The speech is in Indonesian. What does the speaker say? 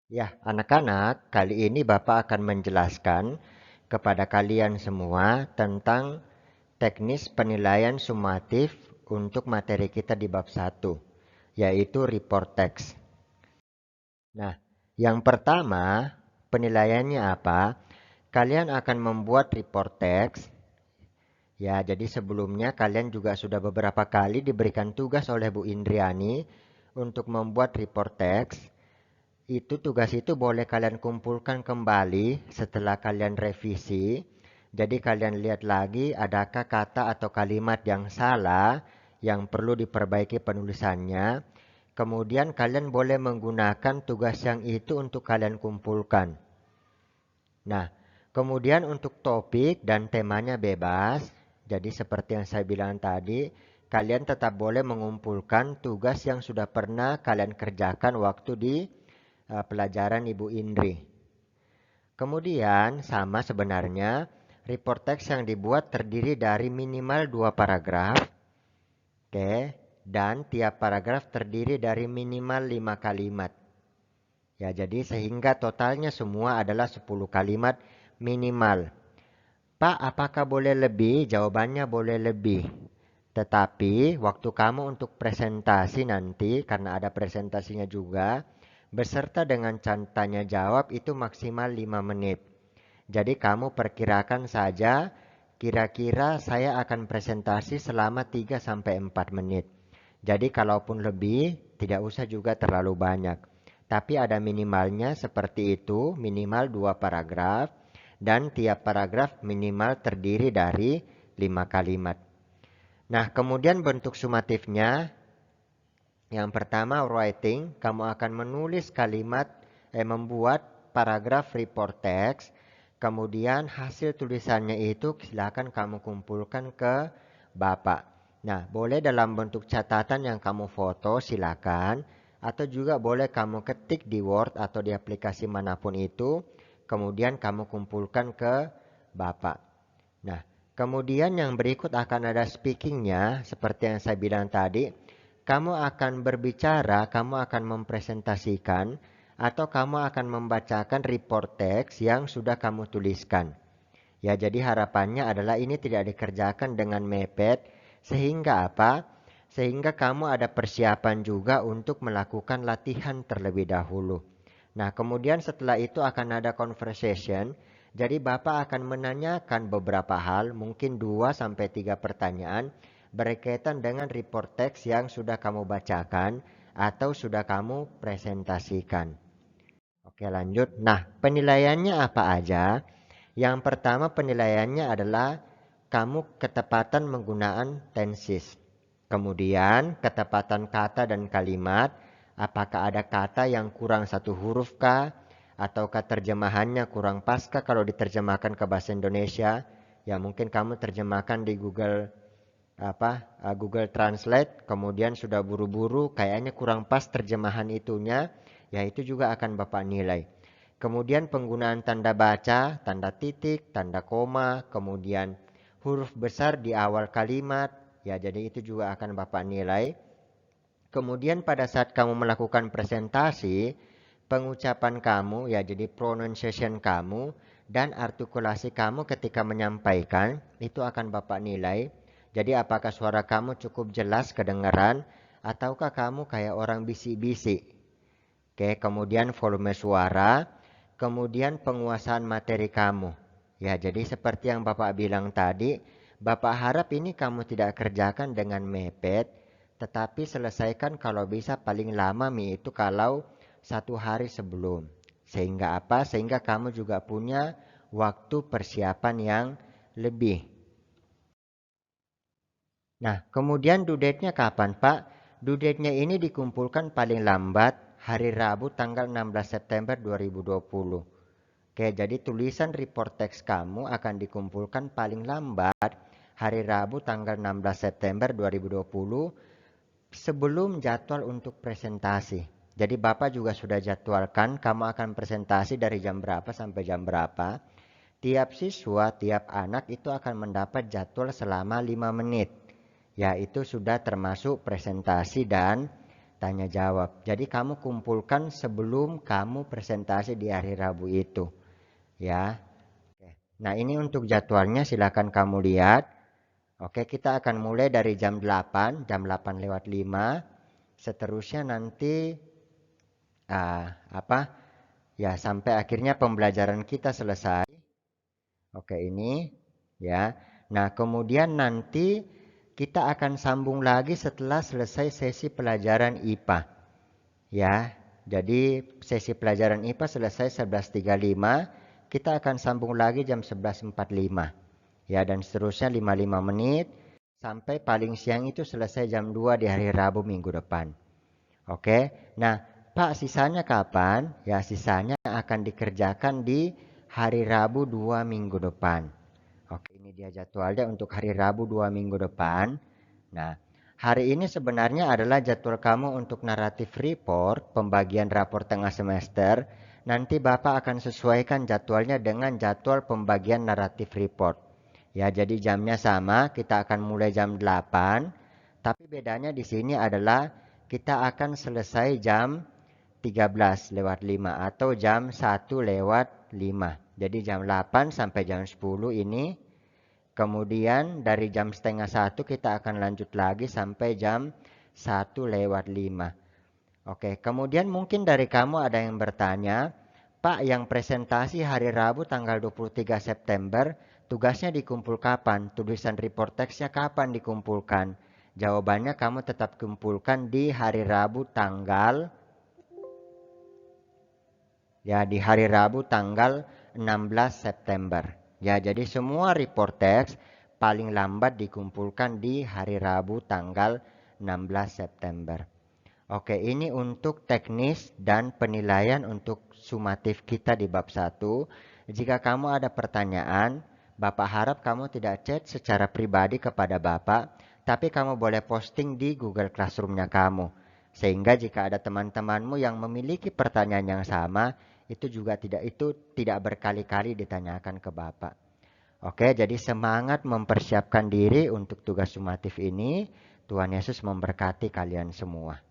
Ya, anak-anak, kali ini Bapak akan menjelaskan kepada kalian semua tentang teknis penilaian sumatif untuk materi kita di bab 1, yaitu report text. Nah, yang pertama, penilaiannya apa? Kalian akan membuat report text. Ya, jadi sebelumnya kalian juga sudah beberapa kali diberikan tugas oleh Bu Indriani untuk membuat report text. Itu tugas itu boleh kalian kumpulkan kembali setelah kalian revisi. Jadi kalian lihat lagi adakah kata atau kalimat yang salah yang perlu diperbaiki penulisannya. Kemudian kalian boleh menggunakan tugas yang itu untuk kalian kumpulkan. Nah, kemudian untuk topik dan temanya bebas. Jadi seperti yang saya bilang tadi, kalian tetap boleh mengumpulkan tugas yang sudah pernah kalian kerjakan waktu di pelajaran Ibu Indri. Kemudian sama sebenarnya report text yang dibuat terdiri dari minimal 2 paragraf, oke, dan tiap paragraf terdiri dari minimal 5 kalimat. Ya, jadi sehingga totalnya semua adalah 10 kalimat minimal. Pak, apakah boleh lebih? Jawabannya boleh lebih. Tetapi waktu kamu untuk presentasi nanti, karena ada presentasinya juga, beserta dengan tanya jawab itu maksimal 5 menit. Jadi kamu perkirakan saja, kira-kira saya akan presentasi selama 3 sampai 4 menit. Jadi kalaupun lebih, tidak usah juga terlalu banyak. Tapi ada minimalnya seperti itu, minimal 2 paragraf, dan tiap paragraf minimal terdiri dari 5 kalimat. Nah, kemudian bentuk sumatifnya, yang pertama writing, kamu akan menulis membuat paragraf report text, kemudian hasil tulisannya itu silakan kamu kumpulkan ke Bapak. Nah, boleh dalam bentuk catatan yang kamu foto silakan, atau juga boleh kamu ketik di Word atau di aplikasi manapun itu, kemudian kamu kumpulkan ke Bapak. Nah, kemudian yang berikut akan ada speakingnya, seperti yang saya bilang tadi. Kamu akan berbicara, kamu akan mempresentasikan, atau kamu akan membacakan report text yang sudah kamu tuliskan. Ya, jadi harapannya adalah ini tidak dikerjakan dengan mepet, sehingga apa? Sehingga kamu ada persiapan juga untuk melakukan latihan terlebih dahulu. Nah, kemudian setelah itu akan ada conversation. Jadi Bapak akan menanyakan beberapa hal, mungkin 2 sampai 3 pertanyaan berkaitan dengan report text yang sudah kamu bacakan atau sudah kamu presentasikan. Oke, lanjut. Nah, penilaiannya apa aja? Yang pertama penilaiannya adalah kamu ketepatan menggunakan tenses. Kemudian ketepatan kata dan kalimat, apakah ada kata yang kurang satu huruf kah? Ataukah terjemahannya kurang pas kah kalau diterjemahkan ke bahasa Indonesia? Ya mungkin kamu terjemahkan di Google Translate, kemudian sudah buru-buru, kayaknya kurang pas terjemahan itunya, ya itu juga akan Bapak nilai. Kemudian penggunaan tanda baca, tanda titik, tanda koma, kemudian huruf besar di awal kalimat, ya jadi itu juga akan Bapak nilai. Kemudian pada saat kamu melakukan presentasi, pengucapan kamu, ya jadi pronunciation kamu, dan artikulasi kamu ketika menyampaikan, itu akan Bapak nilai. Jadi apakah suara kamu cukup jelas kedengaran, ataukah kamu kayak orang bisik-bisik. Oke, kemudian volume suara, kemudian penguasaan materi kamu. Ya, jadi seperti yang Bapak bilang tadi, Bapak harap ini kamu tidak kerjakan dengan mepet, tetapi selesaikan kalau bisa paling lama itu kalau 1 hari sebelum. Sehingga apa? Sehingga kamu juga punya waktu persiapan yang lebih. Nah, kemudian due date-nya kapan, Pak? Due date-nya ini dikumpulkan paling lambat hari Rabu tanggal 16 September 2020. Oke, jadi tulisan report text kamu akan dikumpulkan paling lambat hari Rabu tanggal 16 September 2020 sebelum jadwal untuk presentasi. Jadi Bapak juga sudah jadwalkan kamu akan presentasi dari jam berapa sampai jam berapa. Tiap siswa, tiap anak itu akan mendapat jadwal selama 5 menit. Ya, itu sudah termasuk presentasi dan tanya jawab. Jadi kamu kumpulkan sebelum kamu presentasi di hari Rabu itu. Ya. Nah, ini untuk jadwalnya silakan kamu lihat. Oke, kita akan mulai dari jam 8, jam 8 lewat 5. Seterusnya nanti ya sampai akhirnya pembelajaran kita selesai. Oke, ini ya. Nah, kemudian nanti kita akan sambung lagi setelah selesai sesi pelajaran IPA. Ya. Jadi sesi pelajaran IPA selesai 11.35, kita akan sambung lagi jam 11.45. Ya, dan seterusnya 55 menit sampai paling siang itu selesai jam 2 di hari Rabu minggu depan. Oke. Nah, Pak, sisanya kapan? Ya, sisanya akan dikerjakan di hari Rabu 2 minggu depan. Oke, ini dia jadwalnya untuk hari Rabu 2 minggu depan. Nah, hari ini sebenarnya adalah jadwal kamu untuk naratif report, pembagian rapor tengah semester. Nanti Bapak akan sesuaikan jadwalnya dengan jadwal pembagian naratif report. Ya, jadi jamnya sama, kita akan mulai jam 8. Tapi bedanya di sini adalah kita akan selesai jam 13 lewat 5 atau jam 1 lewat 5. Jadi jam 8 sampai jam 10 ini. Kemudian dari jam setengah 1 kita akan lanjut lagi sampai jam 1 lewat 5. Oke, kemudian mungkin dari kamu ada yang bertanya, Pak, yang presentasi hari Rabu tanggal 23 September, tugasnya dikumpul kapan? Tulisan report teksnya kapan dikumpulkan? Jawabannya kamu tetap kumpulkan di hari Rabu tanggal di hari Rabu tanggal 16 September. Ya, jadi semua report teks paling lambat dikumpulkan di hari Rabu tanggal 16 September. Oke, ini untuk teknis dan penilaian untuk sumatif kita di bab 1. Jika kamu ada pertanyaan, Bapak harap kamu tidak chat secara pribadi kepada Bapak, tapi kamu boleh posting di Google Classroom-nya kamu. Sehingga jika ada teman-temanmu yang memiliki pertanyaan yang sama, itu tidak berkali-kali ditanyakan ke Bapak. Oke, jadi semangat mempersiapkan diri untuk tugas sumatif ini. Tuhan Yesus memberkati kalian semua.